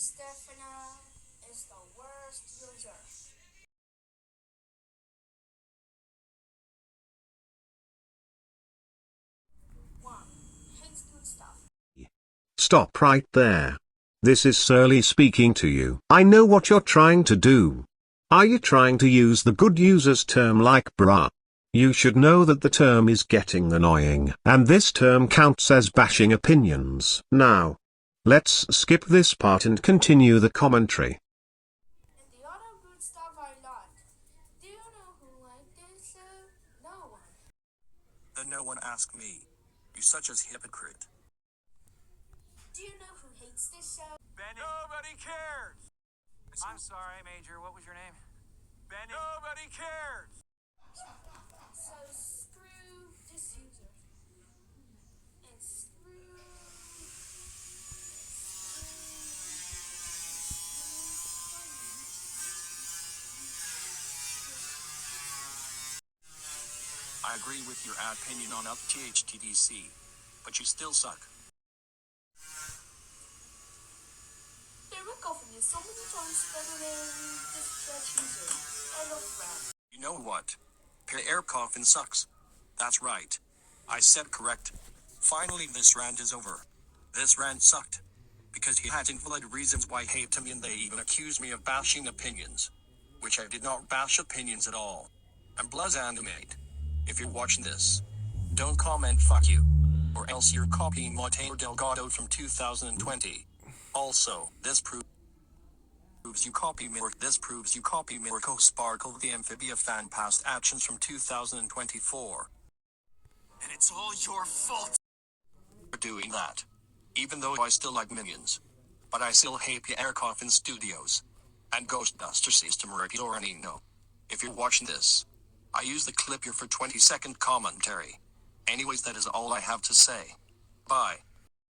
Stefano is the worst user. 1. Hates good stuff. Stop right there. This is Surly speaking to you. I know what you're trying to do. Are you trying to use the good users term like bruh? You should know that the term is getting annoying, and this term counts as bashing opinions. Now, let's skip this part and continue the commentary. And the other good stuff I like. Do you know who liked this? No one. Then no one asked me. You such as hypocrite. Do you know who hates this show? Benny. Nobody cares. I'm sorry, Major. What was your name? Benny. Nobody cares. So screw this user. And screw. I agree with your opinion on up THTDC, but you still suck. Eric often is so many times better than this judge user. I love Rant. You know what? Air coffin sucks. That's right. I said correct. Finally this rant is over. This rant sucked. Because he had invalid reasons why he hated me and they even accused me of bashing opinions. Which I did not bash opinions at all. I'm bluzz animate. If you're watching this, don't comment fuck you. Or else you're copying Mateo Delgado from 2020. Also, this proves you copy Mirko Sparkle the Amphibia fan past actions from 2024. And it's all your fault for doing that. Even though I still like Minions. But I still hate the Air Coffin Studios. And Ghostbuster System Repidoranino. If you're watching this, I use the clip here for 20-second commentary. Anyways, that is all I have to say. Bye.